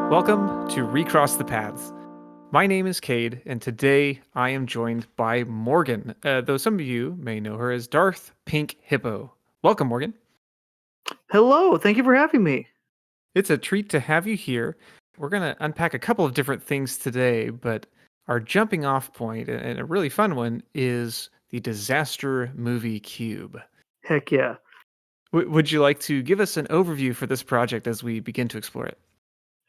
Welcome to Recross the Paths. My name is Cade, and today I am joined by Morgan, though some of you may know her as Darth Pink Hippo. Welcome, Morgan. Hello, thank you for having me. It's a treat to have you here. We're going to unpack a couple of different things today, but our jumping off point, and a really fun one, is the disaster movie cube. Heck yeah. Would you like to give us an overview for this project as we begin to explore it?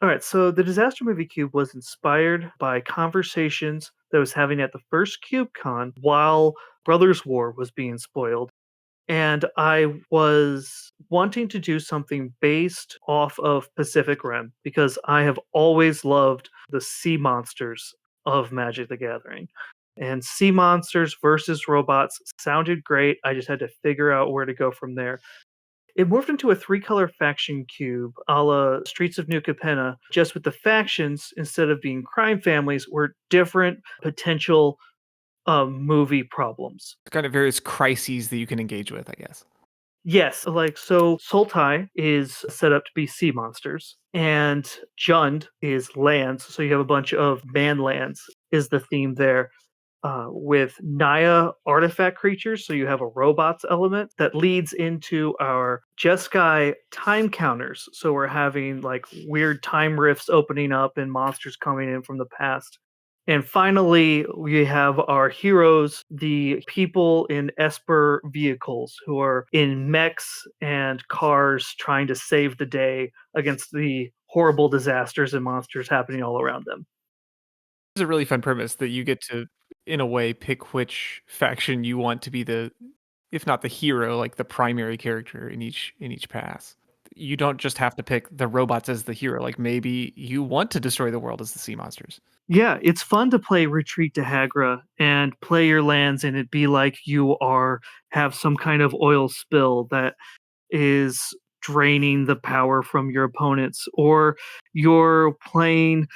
All right, so the Disaster Movie Cube was inspired by conversations that I was having at the first CubeCon while Brothers War was being spoiled. And I was wanting to do something based off of Pacific Rim because I have always loved the sea monsters of Magic the Gathering. And sea monsters versus robots sounded great. I just had to figure out where to go from there. It morphed into a three-color faction cube a la Streets of New Capenna, just with the factions, instead of being crime families, were different potential movie problems. Kind of various crises that you can engage with, I guess. Yes, like so Sultai is set up to be sea monsters, and Jund is lands, so you have a bunch of man lands is the theme there. With Naya artifact creatures, so you have a robots element that leads into our Jeskai time counters. So we're having like weird time rifts opening up and monsters coming in from the past. And finally, we have our heroes, the people in Esper vehicles who are in mechs and cars trying to save the day against the horrible disasters and monsters happening all around them. It's a really fun premise that you get to, in a way, pick which faction you want to be the, if not the hero, like the primary character in each pass. You don't just have to pick the robots as the hero. Like maybe you want to destroy the world as the sea monsters. Yeah, it's fun to play Retreat to Hagra and play your lands and it be like you are have some kind of oil spill that is draining the power from your opponents, or you're playing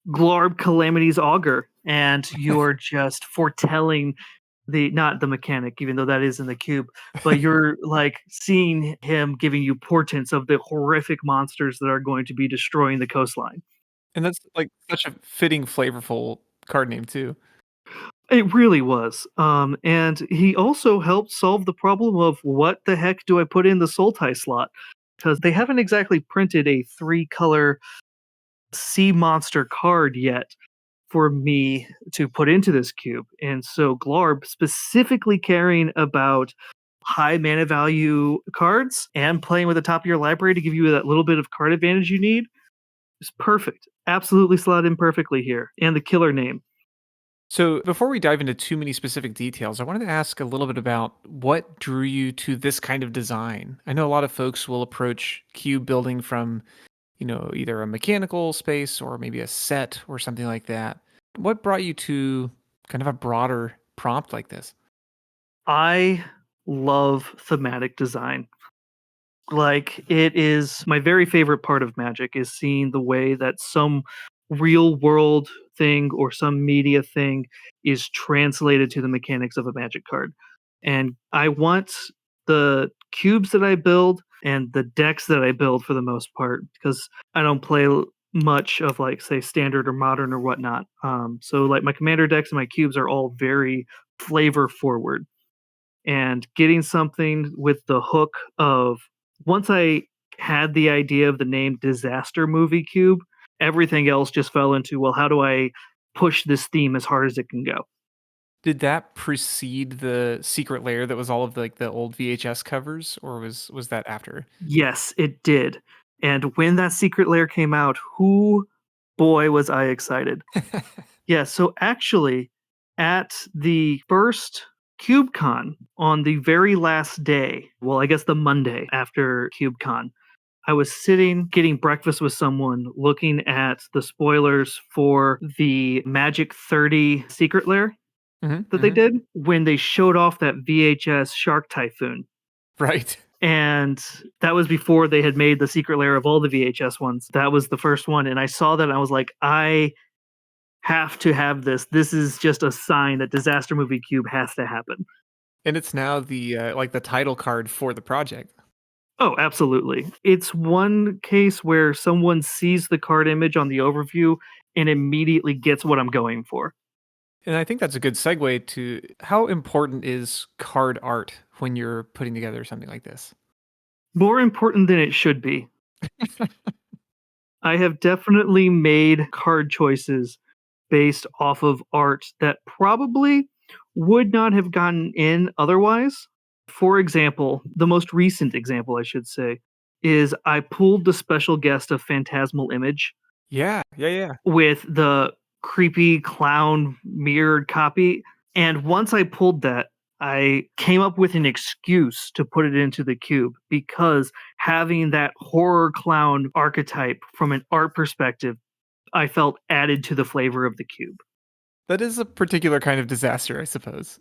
Glarb Calamity's Augur and you're just foretelling the not the mechanic, even though that is in the cube, but you're like seeing him giving you portents of the horrific monsters that are going to be destroying the coastline. And that's like such a fitting, flavorful card name too. It really was. And he also helped solve the problem of what the heck do I put in the Sultai slot? Because they haven't exactly printed a three-color sea monster card yet for me to put into this cube. And so Glarb, specifically caring about high mana value cards and playing with the top of your library to give you that little bit of card advantage you need, is perfect. Absolutely slot in perfectly here. And the killer name. So before we dive into too many specific details, I wanted to ask a little bit about what drew you to this kind of design. I know a lot of folks will approach cube building from, either a mechanical space or maybe a set or something like that. What brought you to kind of a broader prompt like this? I love thematic design. Like, it is my very favorite part of Magic is seeing the way that some real world thing or some media thing is translated to the mechanics of a Magic card. And I want the cubes that I build and the decks that I build for the most part, because I don't play much of like say standard or modern or whatnot. So like my commander decks and my cubes are all very flavor forward, and getting something with the hook of once I had the idea of the name Disaster Movie Cube, everything else just fell into, well, how do I push this theme as hard as it can go? Did that precede the secret layer that was all of like the old VHS covers, or was that after? Yes, it did. And when that secret layer came out, who boy was I excited. Yeah, so actually at the first CubeCon on the very last day, well, I guess the Monday after CubeCon, I was sitting getting breakfast with someone looking at the spoilers for the Magic 30 secret lair Hmm. that they Hmm. did when they showed off that VHS Shark Typhoon. Right. And that was before they had made the secret lair of all the VHS ones. That was the first one. And I saw that and I was like, I have to have this. This is just a sign that Disaster Movie Cube has to happen. And it's now the like the title card for the project. Oh, absolutely. It's one case where someone sees the card image on the overview and immediately gets what I'm going for. And I think that's a good segue to how important is card art when you're putting together something like this? More important than it should be. I have definitely made card choices based off of art that probably would not have gotten in otherwise. For example, the most recent example, I should say, is I pulled the special guest of Phantasmal Image Yeah, yeah, yeah. with the creepy clown mirrored copy. And once I pulled that, I came up with an excuse to put it into the cube because having that horror clown archetype from an art perspective, I felt added to the flavor of the cube. That is a particular kind of disaster, I suppose.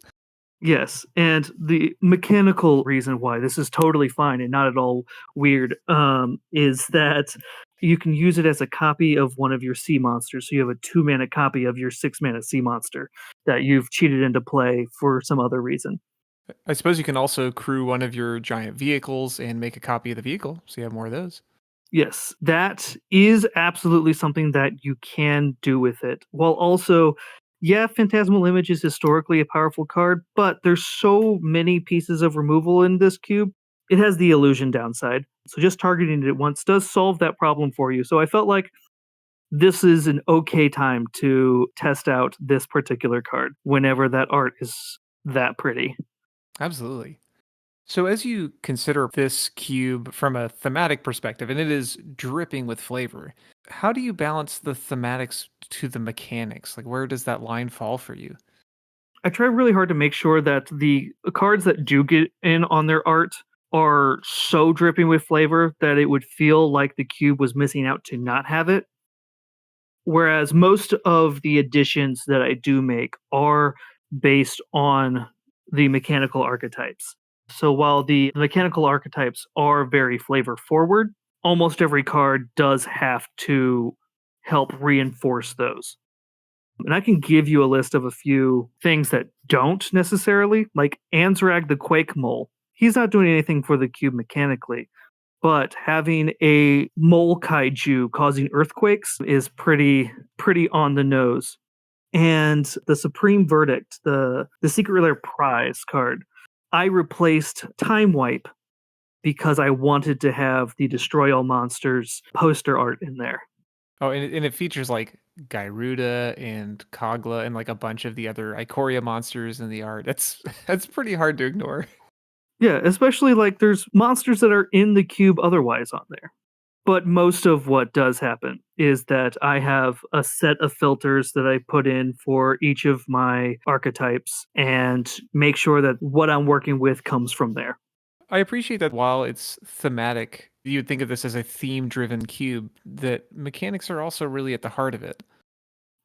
Yes, and the mechanical reason why this is totally fine and not at all weird, is that you can use it as a copy of one of your sea monsters. So you have a 2 mana copy of your 6 mana sea monster that you've cheated into play for some other reason. I suppose you can also crew one of your giant vehicles and make a copy of the vehicle, so you have more of those. Yes, that is absolutely something that you can do with it. While also, yeah, Phantasmal Image is historically a powerful card, but there's so many pieces of removal in this cube. It has the illusion downside. So just targeting it once does solve that problem for you. So I felt like this is an okay time to test out this particular card whenever that art is that pretty. Absolutely. So, as you consider this cube from a thematic perspective, and it is dripping with flavor, how do you balance the thematics to the mechanics? Like, where does that line fall for you? I try really hard to make sure that the cards that do get in on their art are so dripping with flavor that it would feel like the cube was missing out to not have it. Whereas most of the additions that I do make are based on the mechanical archetypes. So while the mechanical archetypes are very flavor forward, almost every card does have to help reinforce those. And I can give you a list of a few things that don't necessarily, like Anzrag the Quake Mole. He's not doing anything for the cube mechanically, but having a mole kaiju causing earthquakes is pretty on the nose. And the Supreme Verdict, the Secret Rare Prize card, I replaced Time Wipe because I wanted to have the Destroy All Monsters poster art in there. Oh, and it features like Gyruda and Kogla and like a bunch of the other Ikoria monsters in the art. That's that's pretty hard to ignore. Yeah, especially like there's monsters that are in the cube otherwise on there. But most of what does happen is that I have a set of filters that I put in for each of my archetypes and make sure that what I'm working with comes from there. I appreciate that while it's thematic, you'd think of this as a theme driven cube, that mechanics are also really at the heart of it.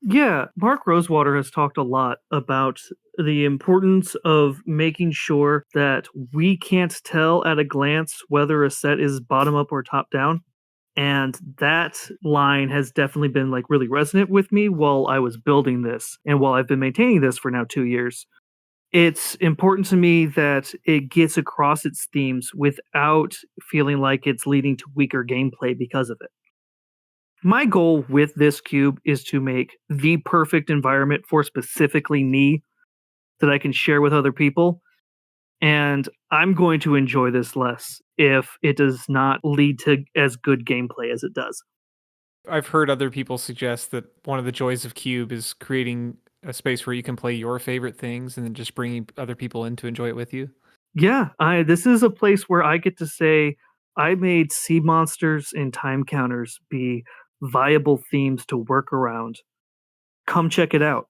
Yeah, Mark Rosewater has talked a lot about the importance of making sure that we can't tell at a glance whether a set is bottom up or top down. And that line has definitely been like really resonant with me while I was building this and while I've been maintaining this for now 2 years. It's important to me that it gets across its themes without feeling like it's leading to weaker gameplay because of it. My goal with this cube is to make the perfect environment for specifically me that I can share with other people. And I'm going to enjoy this less if it does not lead to as good gameplay as it does. I've heard other people suggest that one of the joys of Cube is creating a space where you can play your favorite things and then just bringing other people in to enjoy it with you. Yeah, I this is a place where I get to say I made sea monsters and time counters be viable themes to work around. Come check it out.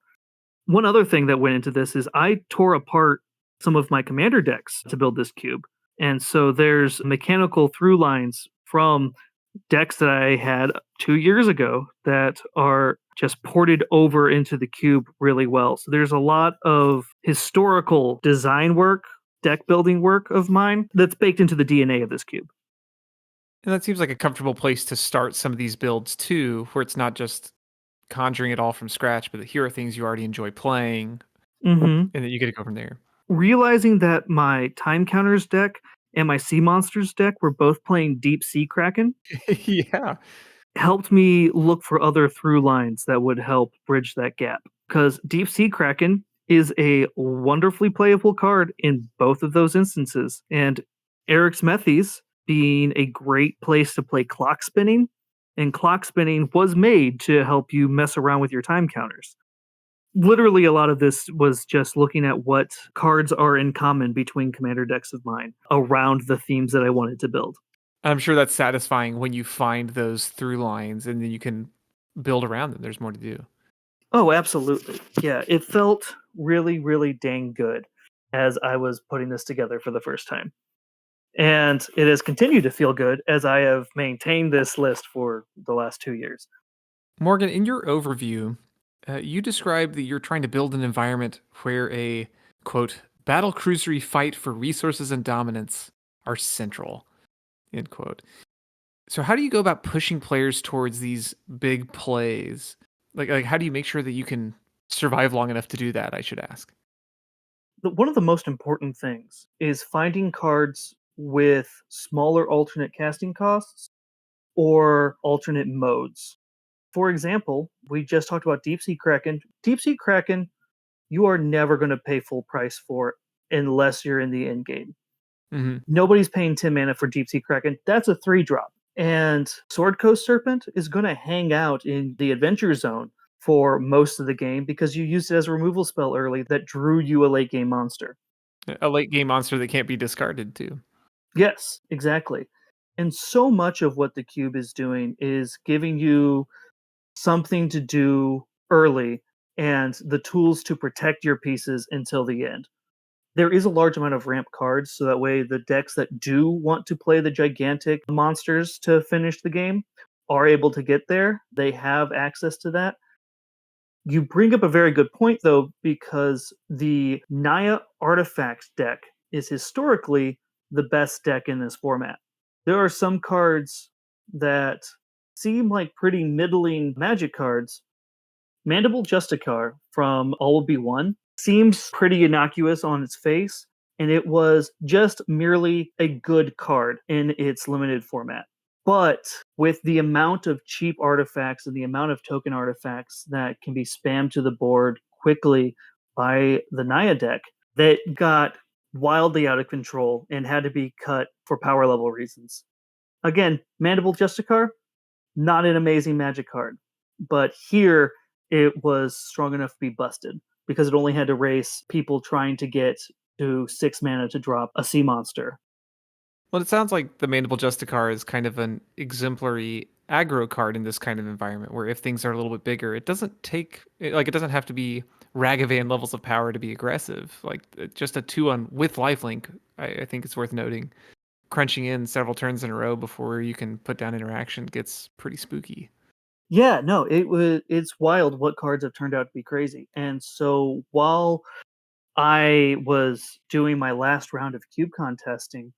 One other thing that went into this is I tore apart some of my commander decks to build this cube. And so there's mechanical through lines from decks that I had 2 years ago that are just ported over into the cube really well. So there's a lot of historical design work, deck building work of mine that's baked into the DNA of this cube. And that seems like a comfortable place to start some of these builds too, where it's not just conjuring it all from scratch, but here are things you already enjoy playing, Hmm. and then you get to go from there. Realizing that my time counters deck and my Sea Monsters deck were both playing Deep Sea Kraken, Yeah. helped me look for other through lines that would help bridge that gap. Because Deep Sea Kraken is a wonderfully playable card in both of those instances. And Eric's Methes being a great place to play clock spinning, and clock spinning was made to help you mess around with your time counters. Literally, a lot of this was just looking at what cards are in common between commander decks of mine around the themes that I wanted to build. I'm sure that's satisfying when you find those through lines and then you can build around them. There's more to do. Oh, absolutely. Yeah, it felt really, really dang good as I was putting this together for the first time. And it has continued to feel good as I have maintained this list for the last 2 years. Morgan, in your overview, you described that you're trying to build an environment where a, quote, battle cruisery fight for resources and dominance are central, end quote. So how do you go about pushing players towards these big plays? Like how do you make sure that you can survive long enough to do that, I should ask? One of the most important things is finding cards with smaller alternate casting costs or alternate modes. For example, we just talked about Deep Sea Kraken. Deep Sea Kraken, you are never going to pay full price for unless you're in the end game. Hmm. Nobody's paying 10 mana for Deep Sea Kraken. That's a 3 drop. And Sword Coast Serpent is going to hang out in the adventure zone for most of the game because you used it as a removal spell early that drew you a late game monster. A late game monster that can't be discarded too. Yes, exactly. And so much of what the cube is doing is giving you something to do early and the tools to protect your pieces until the end. There is a large amount of ramp cards, so that way the decks that do want to play the gigantic monsters to finish the game are able to get there. They have access to that. You bring up a very good point, though, because the Naya Artifact deck is historically the best deck in this format. There are some cards that seem like pretty middling magic cards. Mandible Justicar from All Will Be One seems pretty innocuous on its face, and it was just merely a good card in its limited format. But with the amount of cheap artifacts and the amount of token artifacts that can be spammed to the board quickly by the Naya deck, that got wildly out of control and had to be cut for power level reasons. Again, Mandible Justicar, not an amazing magic card, but here it was strong enough to be busted because it only had to race people trying to get to 6 mana to drop a sea monster. Well, it sounds like the Mandible Justicar is kind of an exemplary aggro card in this kind of environment where if things are a little bit bigger, it doesn't take, like, it doesn't have to be Ragavan levels of power to be aggressive. Like, just a 2 on with lifelink, I think it's worth noting. Crunching in several turns in a row before you can put down interaction gets pretty spooky. Yeah, no, it's wild what cards have turned out to be crazy. And so while I was doing my last round of cube contesting,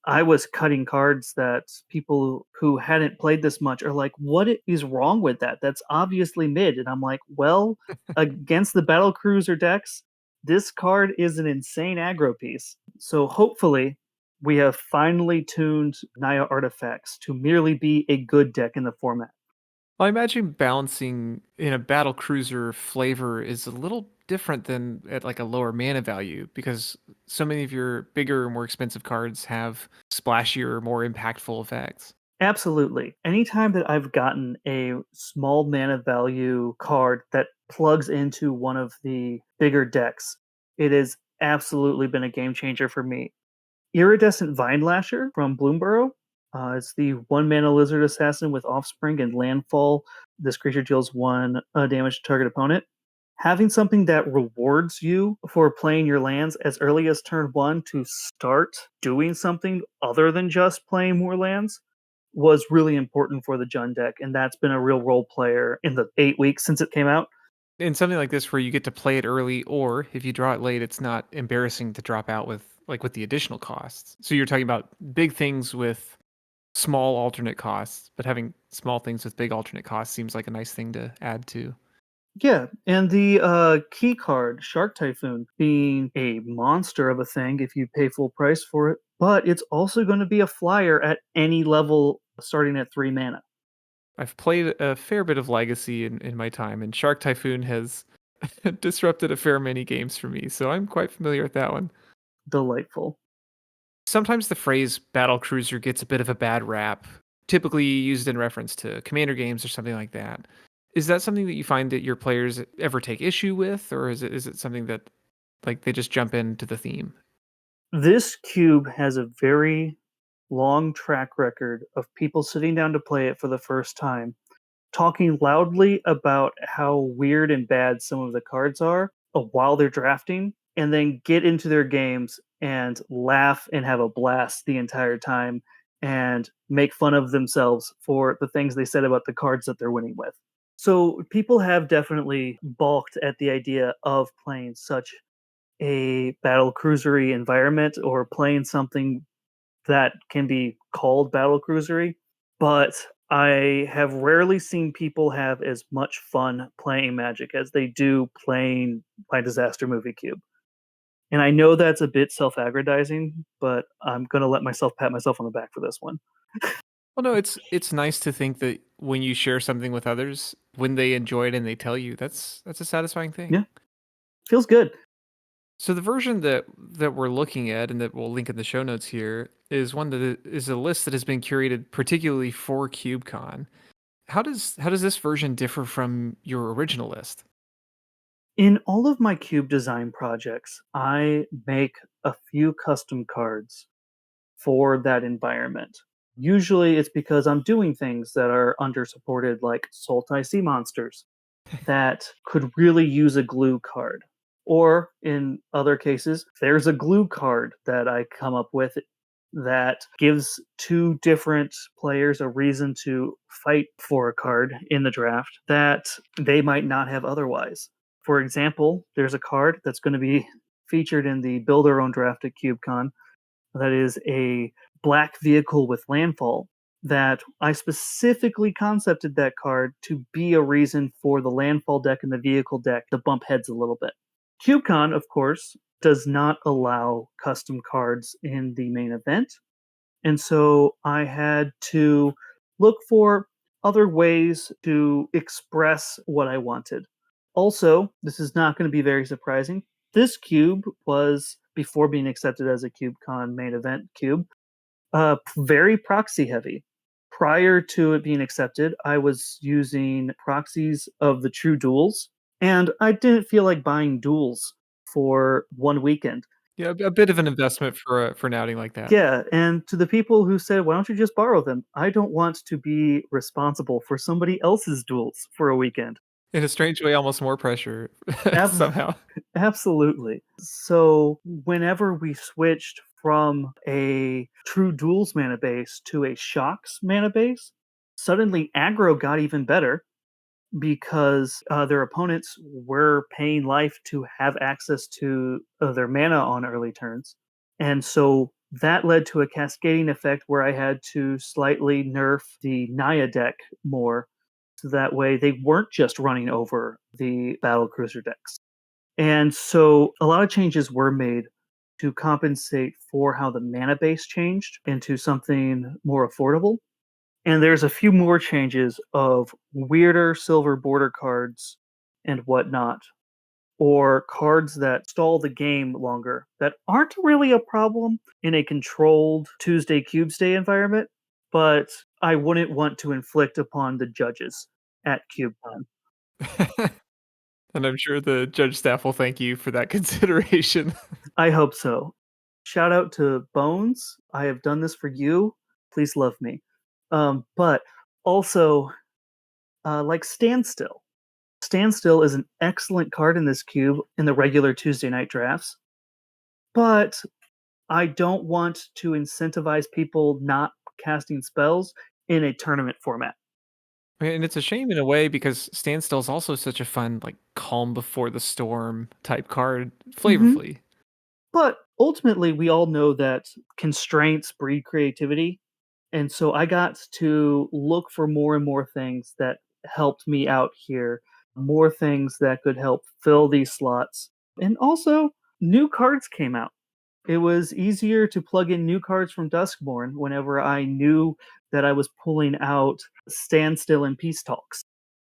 I was cutting cards that people who hadn't played this much are like, "What is wrong with that? That's obviously mid." And I'm like, "Well, against the battle cruiser decks, this card is an insane aggro piece." So hopefully, we have finally tuned Naya artifacts to merely be a good deck in the format. Well, I imagine balancing in a battle cruiser flavor is a little different than at like a lower mana value because so many of your bigger, more expensive cards have splashier, more impactful effects. Absolutely. Anytime that I've gotten a small mana value card that plugs into one of the bigger decks, it has absolutely been a game changer for me. Iridescent Vine Lasher from Bloomborough. It's the 1 mana lizard assassin with offspring and landfall. This creature deals 1 damage to target opponent. Having something that rewards you for playing your lands as early as turn 1 to start doing something other than just playing more lands was really important for the Jund deck, and that's been a real role player in the 8 weeks since it came out. In something like this where you get to play it early, or if you draw it late, it's not embarrassing to drop out with the additional costs. So you're talking about big things with small alternate costs, but having small things with big alternate costs seems like a nice thing to add to. Yeah, and the key card, Shark Typhoon, being a monster of a thing if you pay full price for it, but it's also going to be a flyer at any level starting at 3 mana. I've played a fair bit of Legacy in my time, and Shark Typhoon has disrupted a fair many games for me, so I'm quite familiar with that one. Delightful. Sometimes the phrase battle cruiser gets a bit of a bad rap, typically used in reference to commander games or something like that. Is that something that you find that your players ever take issue with, or is it something that like they just jump into the theme? This cube has a very long track record of people sitting down to play it for the first time, talking loudly about how weird and bad some of the cards are while they're drafting, and then get into their games and laugh and have a blast the entire time and make fun of themselves for the things they said about the cards that they're winning with. So people have definitely balked at the idea of playing such a battle cruisery environment or playing something that can be called battle cruisery, but I have rarely seen people have as much fun playing Magic as they do playing my Disaster Movie Cube. And I know that's a bit self-aggrandizing, but I'm gonna let myself pat myself on the back for this one. Well, no, it's nice to think that when you share something with others, when they enjoy it and they tell you, that's a satisfying thing. Yeah, feels good. So the version that we're looking at and that we'll link in the show notes here is one that is a list that has been curated particularly for KubeCon. How does this version differ from your original list? In all of my cube design projects, I make a few custom cards for that environment. Usually it's because I'm doing things that are under supported, like Sultai Sea Monsters, that could really use a glue card. Or in other cases, there's a glue card that I come up with that gives two different players a reason to fight for a card in the draft that they might not have otherwise. For example, there's a card that's going to be featured in the Build Our Own Draft at CubeCon that is a black vehicle with landfall that I specifically concepted that card to be a reason for the landfall deck and the vehicle deck to bump heads a little bit. CubeCon, of course, does not allow custom cards in the main event. And so I had to look for other ways to express what I wanted. Also, this is not going to be very surprising. This cube was, before being accepted as a CubeCon main event cube, very proxy heavy. Prior to it being accepted, I was using proxies of the true duels, and I didn't feel like buying duels for one weekend. Yeah, a bit of an investment for an outing like that. Yeah, and to the people who said, "Why don't you just borrow them?" I don't want to be responsible for somebody else's duels for a weekend. In a strange way, almost more pressure Ab- somehow. Absolutely. So, whenever we switched from a true duels mana base to a shocks mana base, suddenly aggro got even better because their opponents were paying life to have access to their mana on early turns. And so that led to a cascading effect where I had to slightly nerf the Naya deck more. So that way they weren't just running over the battle cruiser decks. And so a lot of changes were made to compensate for how the mana base changed into something more affordable. And there's a few more changes of weirder silver border cards and whatnot, or cards that stall the game longer that aren't really a problem in a controlled Tuesday Cubes Day environment, but I wouldn't want to inflict upon the judges at CubeCon. And I'm sure the judge staff will thank you for that consideration. I hope so. Shout out to Bones. I have done this for you. Please love me. But also, like Standstill. Standstill is an excellent card in this cube in the regular Tuesday night drafts, but I don't want to incentivize people not casting spells in a tournament format. And it's a shame in a way because Standstill is also such a fun, like calm before the storm type card, hmm flavorfully. But ultimately, we all know that constraints breed creativity. And so I got to look for more and more things that helped me out here more things that could help fill these slots. And also, new cards came out. It was easier to plug in new cards from Duskborn whenever I knew that I was pulling out Standstill and Peace Talks.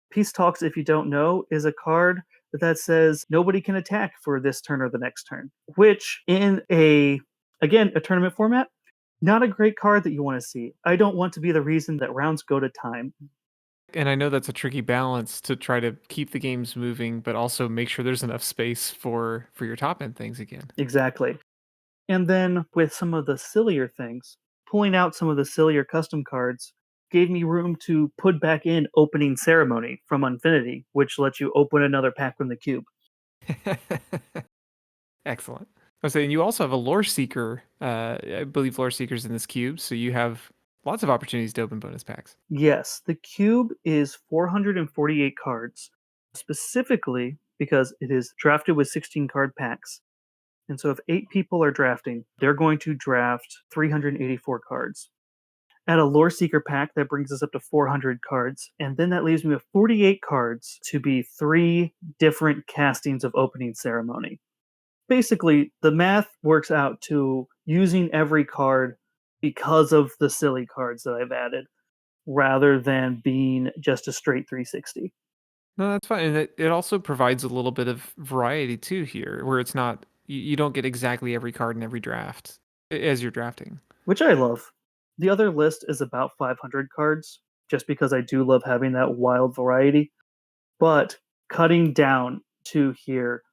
Peace Talks, if you don't know, is a card that says nobody can attack for this turn or the next turn, which in a tournament format, not a great card that you want to see. I don't want to be the reason that rounds go to time. And I know that's a tricky balance to try to keep the games moving, but also make sure there's enough space for your top end things again. Exactly. And then with some of the sillier things, pulling out some of the sillier custom cards gave me room to put back in Opening Ceremony from Infinity, which lets you open another pack from the cube. Excellent. I was saying you also have a lore seeker. I believe lore seekers in this cube, so you have lots of opportunities to open bonus packs. Yes, the cube is 448 cards, specifically because it is drafted with 16 card packs. And so if 8 people are drafting, they're going to draft 384 cards. Add a Lore Seeker pack, that brings us up to 400 cards, and then that leaves me with 48 cards to be 3 different castings of Opening Ceremony. Basically, the math works out to using every card because of the silly cards that I've added, rather than being just a straight 360. No, that's fine. And it also provides a little bit of variety too here, where it's not, you don't get exactly every card in every draft as you're drafting. Which I love. The other list is about 500 cards, just because I do love having that wild variety. But cutting down to here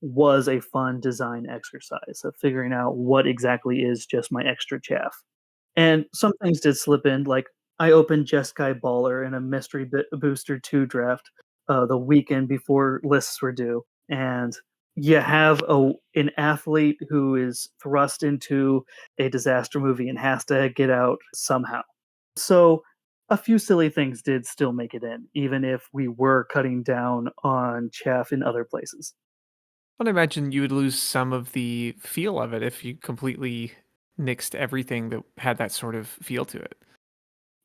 was a fun design exercise of figuring out what exactly is just my extra chaff. And some things did slip in, like I opened Jeskai Baller in a Mystery Booster 2 draft the weekend before lists were due. And you have an athlete who is thrust into a disaster movie and has to get out somehow. So a few silly things did still make it in, even if we were cutting down on chaff in other places. But I imagine you would lose some of the feel of it if you completely nixed everything that had that sort of feel to it.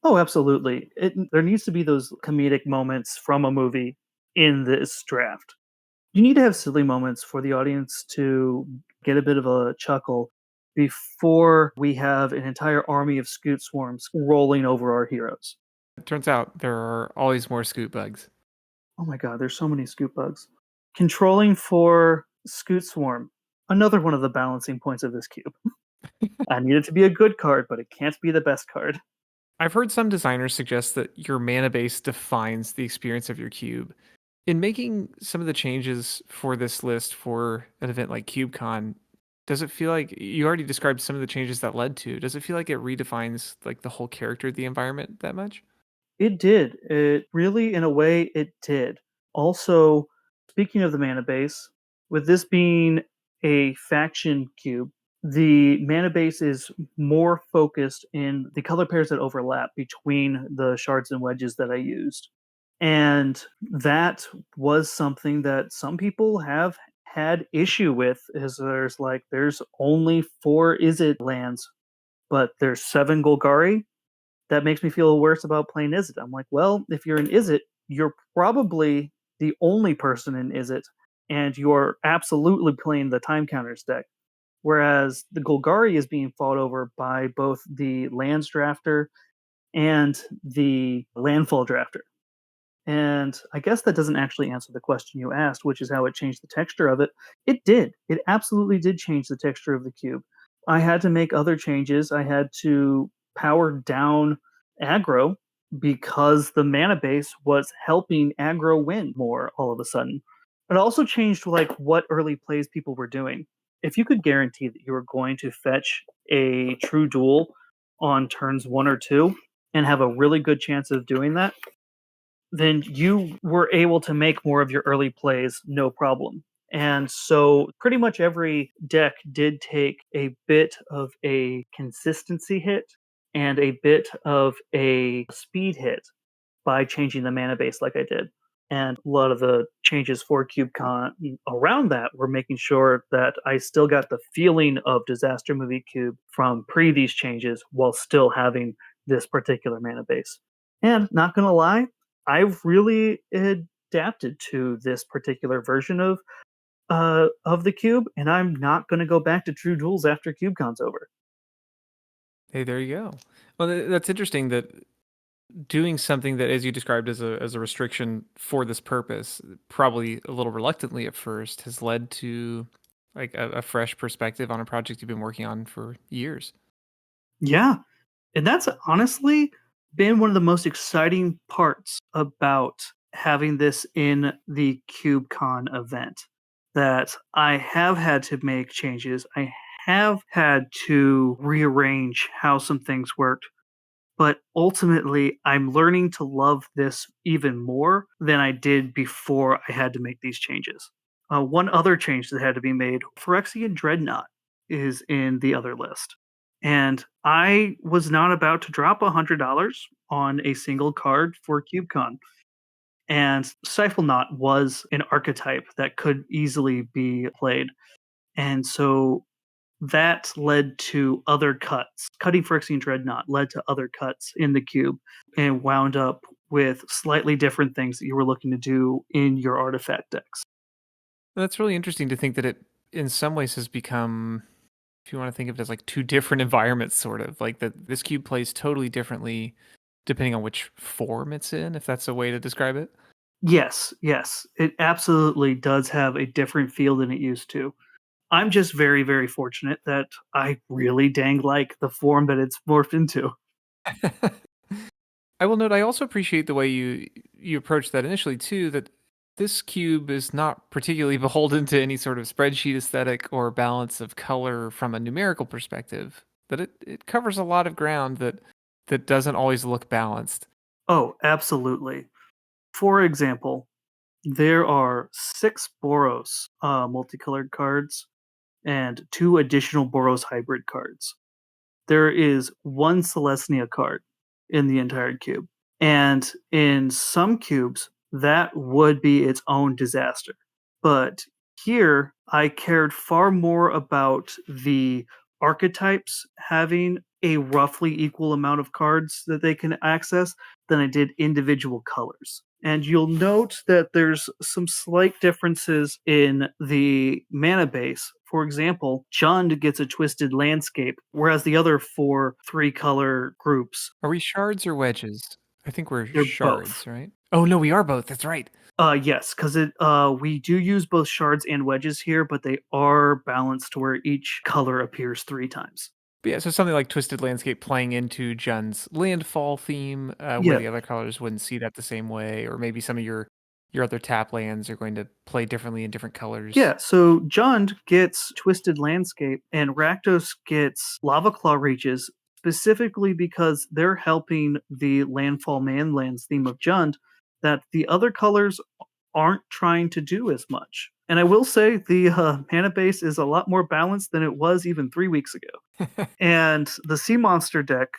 Oh, absolutely. There needs to be those comedic moments from a movie in this draft. You need to have silly moments for the audience to get a bit of a chuckle before we have an entire army of scoot swarms rolling over our heroes. It turns out there are always more scoot bugs. Oh my god, there's so many scoot bugs. Controlling for scoot swarm, another one of the balancing points of this cube. I need it to be a good card, but it can't be the best card. I've heard some designers suggest that your mana base defines the experience of your cube. In making some of the changes for this list for an event like KubeCon, does it feel like you already described some of the changes that led to? Does it feel like it redefines like the whole character of the environment that much? It did. It really, in a way, it did. Also, speaking of the mana base, with this being a faction cube, the mana base is more focused in the color pairs that overlap between the shards and wedges that I used. And that was something that some people have had issue with, is there's only 4 Izzet lands, but there's 7 Golgari. That makes me feel worse about playing Izzet. I'm like, well, if you're an Izzet, you're probably the only person in Izzet, and you're absolutely playing the time counters deck. Whereas the Golgari is being fought over by both the lands drafter and the landfall drafter. And I guess that doesn't actually answer the question you asked, which is how it changed the texture of it. It did. It absolutely did change the texture of the cube. I had to make other changes. I had to power down aggro because the mana base was helping aggro win more all of a sudden. It also changed like what early plays people were doing. If you could guarantee that you were going to fetch a true duel on turns 1 or 2 and have a really good chance of doing that, then you were able to make more of your early plays no problem. And so pretty much every deck did take a bit of a consistency hit and a bit of a speed hit by changing the mana base like I did. And a lot of the changes for KubeCon around that were making sure that I still got the feeling of Disaster Movie Cube from pre these changes while still having this particular mana base. And not gonna lie, I've really adapted to this particular version of the cube, and I'm not going to go back to True Duels after CubeCon's over. Hey, there you go. Well, that's interesting that doing something that, as you described, as a restriction for this purpose, probably a little reluctantly at first, has led to like a fresh perspective on a project you've been working on for years. Yeah, and that's honestly been one of the most exciting parts about having this in the CubeCon event. That I have had to make changes. I have had to rearrange how some things worked, but ultimately I'm learning to love this even more than I did before I had to make these changes. One other change that had to be made, Phyrexian Dreadnought is in the other list. And I was not about to drop $100 on a single card for CubeCon. And Stifle Knot was an archetype that could easily be played. And so that led to other cuts. Cutting Phyrexian Dreadnought led to other cuts in the cube and wound up with slightly different things that you were looking to do in your artifact decks. That's really interesting to think that it, in some ways, has become, if you want to think of it as like two different environments, sort of like that this cube plays totally differently depending on which form it's in, if that's a way to describe it. Yes, yes, it absolutely does have a different feel than it used to. I'm just very, very fortunate that I really dang like the form that it's morphed into. I will note I also appreciate the way you approached that initially too, that this cube is not particularly beholden to any sort of spreadsheet aesthetic or balance of color from a numerical perspective. That it covers a lot of ground that doesn't always look balanced. Oh, absolutely. For example, there are 6 Boros multicolored cards and 2 additional Boros hybrid cards. There is 1 Celestia card in the entire cube. And in some cubes, that would be its own disaster. But here, I cared far more about the archetypes having a roughly equal amount of cards that they can access than I did individual colors. And you'll note that there's some slight differences in the mana base. For example, Jund gets a twisted landscape, whereas the other 4 3-color groups, Are we shards or wedges? I think we're they're both. shards, right? Oh no, we are both. That's right. Yes, because we do use both shards and wedges here, but they are balanced to where each color appears 3 times. But yeah, so something like Twisted Landscape playing into Jun's landfall theme, where Yeah, the other colors wouldn't see that the same way, or maybe some of your other tap lands are going to play differently in different colors. yeah. So Jund gets Twisted Landscape, and Rakdos gets Lava Claw Reaches specifically because they're helping the Landfall Manlands theme of Jund that the other colors aren't trying to do as much. And I will say the mana base is a lot more balanced than it was even 3 weeks ago. And the Sea Monster deck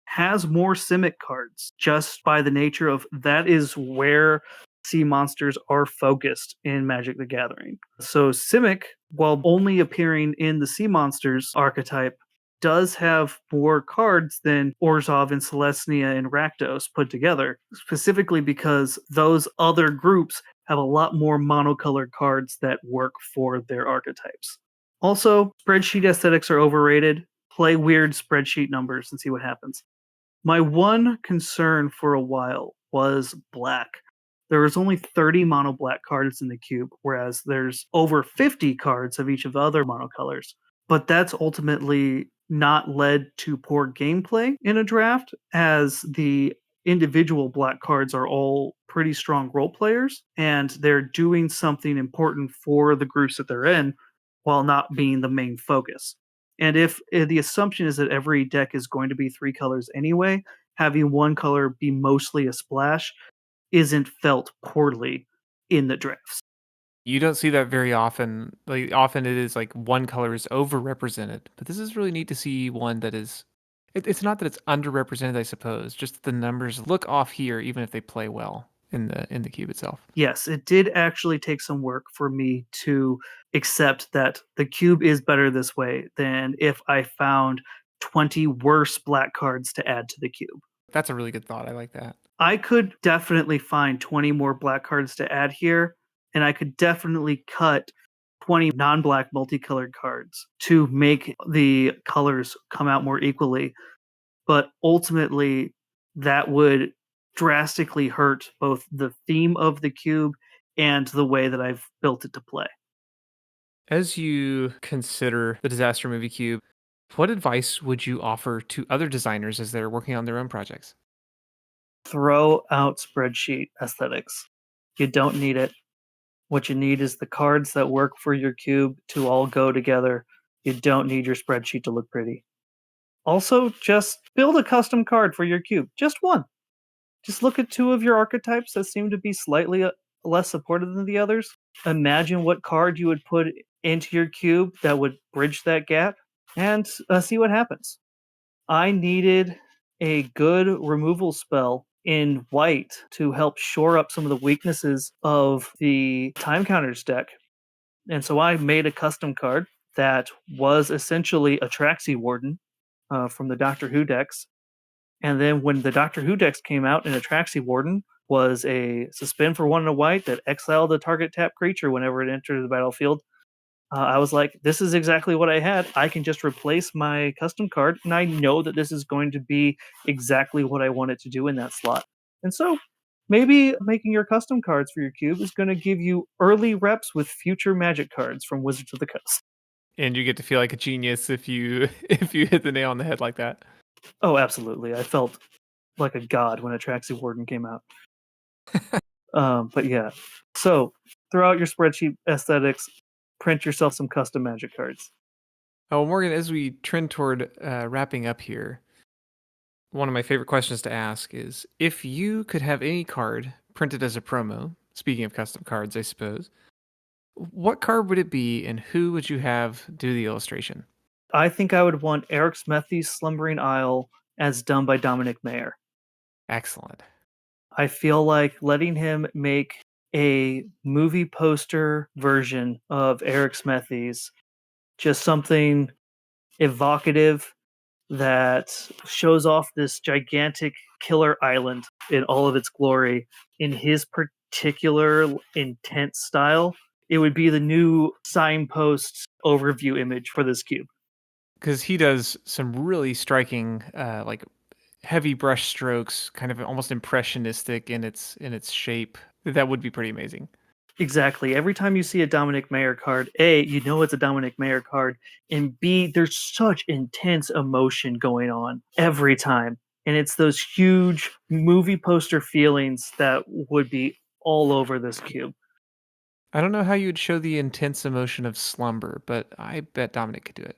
has more Simic cards just by the nature of that is where sea monsters are focused in Magic the Gathering. So Simic, while only appearing in the Sea Monsters archetype, does have more cards than Orzhov and Celestia and Rakdos put together, specifically because those other groups have a lot more monocolored cards that work for their archetypes. Also, spreadsheet aesthetics are overrated. Play weird spreadsheet numbers and see what happens. My one concern for a while was black. There was only 30 mono black cards in the cube, whereas there's over 50 cards of each of the other monocolors. But that's ultimately not led to poor gameplay in a draft, as the individual black cards are all pretty strong role players, and they're doing something important for the groups that they're in while not being the main focus. And if the assumption is that every deck is going to be 3 colors anyway, having one color be mostly a splash isn't felt poorly in the drafts. You don't see that very often. Like often it is like one color is overrepresented, but this is really neat to see one that is. It's not that it's underrepresented, I suppose. Just that the numbers look off here, even if they play well in the cube itself. Yes, it did actually take some work for me to accept that the cube is better this way than if I found 20 worse black cards to add to the cube. That's a really good thought. I like that. I could definitely find 20 more black cards to add here, and I could definitely cut 20 non-black multicolored cards to make the colors come out more equally. But ultimately, that would drastically hurt both the theme of the cube and the way that I've built it to play. As you consider the Disaster Movie Cube, what advice would you offer to other designers as they're working on their own projects? Throw out spreadsheet aesthetics. You don't need it. What you need is the cards that work for your cube to all go together. You don't need your spreadsheet to look pretty. Also, just build a custom card for your cube. Just one. Just look at two of your archetypes that seem to be slightly less supported than the others. Imagine what card you would put into your cube that would bridge that gap and see what happens. I needed a good removal spell in white to help shore up some of the weaknesses of the time counters deck. And so I made a custom card that was essentially a Traxy Warden from the Doctor Who decks. And then when the Doctor Who decks came out, and Atraxi Warden was a suspend for one and a white that exiled the target tap creature whenever it entered the battlefield. I was like, this is exactly what I had. I can just replace my custom card, and I know that this is going to be exactly what I want it to do in that slot. And so maybe making your custom cards for your cube is going to give you early reps with future magic cards from Wizards of the Coast. And you get to feel like a genius if you if you hit the nail on the head like that. Oh, absolutely. I felt like a god when Atraxi Warden came out. But yeah, so throw out your spreadsheet aesthetics, print yourself some custom magic cards. Oh, Morgan, as we trend toward wrapping up here, one of my favorite questions to ask is if you could have any card printed as a promo, speaking of custom cards, I suppose, what card would it be and who would you have do the illustration? I think I would want Eric Smethy's Slumbering Isle as done by Dominic Mayer. Excellent. I feel like letting him make a movie poster version of Eric Smethy's, just something evocative that shows off this gigantic killer island in all of its glory in his particular intense style. It would be the new signpost overview image for this cube. Because he does some really striking, like heavy brush strokes, kind of almost impressionistic in its shape. That would be pretty amazing. Exactly. Every time you see a Dominic Mayer card, A, you know it's a Dominic Mayer card, and B, there's such intense emotion going on every time. And it's those huge movie poster feelings that would be all over this cube. I don't know how you would show the intense emotion of slumber, but I bet Dominic could do it.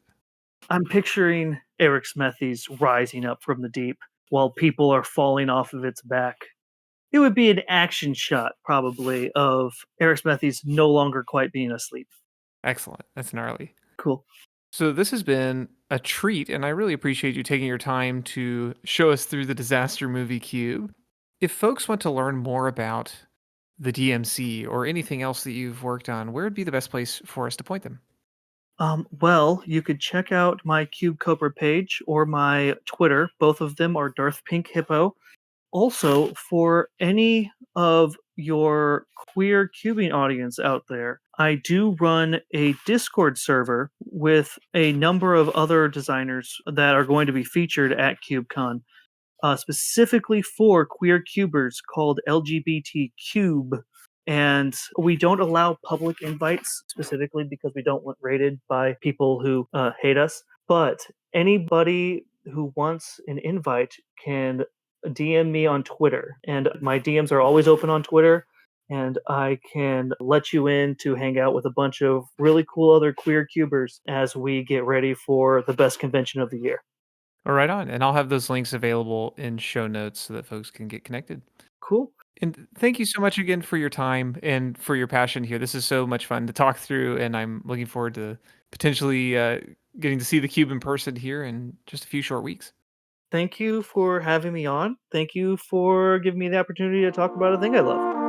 I'm picturing Eric Smethy's rising up from the deep while people are falling off of its back. It would be an action shot, probably, of Eric Smethy's no longer quite being asleep. Excellent. That's gnarly. Cool. So this has been a treat, and I really appreciate you taking your time to show us through the Disaster Movie Cube. If folks want to learn more about the DMC or anything else that you've worked on, where would be the best place for us to point them? Well, you could check out my Cube Cobra page or my Twitter. Both of them are Darth Pink Hippo. Also, for any of your queer cubing audience out there, I do run a Discord server with a number of other designers that are going to be featured at CubeCon, specifically for queer cubers called LGBTCube. And we don't allow public invites specifically because we don't want rated by people who hate us. But anybody who wants an invite can DM me on Twitter. And my DMs are always open on Twitter. And I can let you in to hang out with a bunch of really cool other queer cubers as we get ready for the best convention of the year. All right on. And I'll have those links available in show notes so that folks can get connected. Cool. And thank you so much again for your time and for your passion here. This is so much fun to talk through, and I'm looking forward to potentially getting to see the cube in person here in just a few short weeks. Thank you for having me on. Thank you for giving me the opportunity to talk about a thing I love.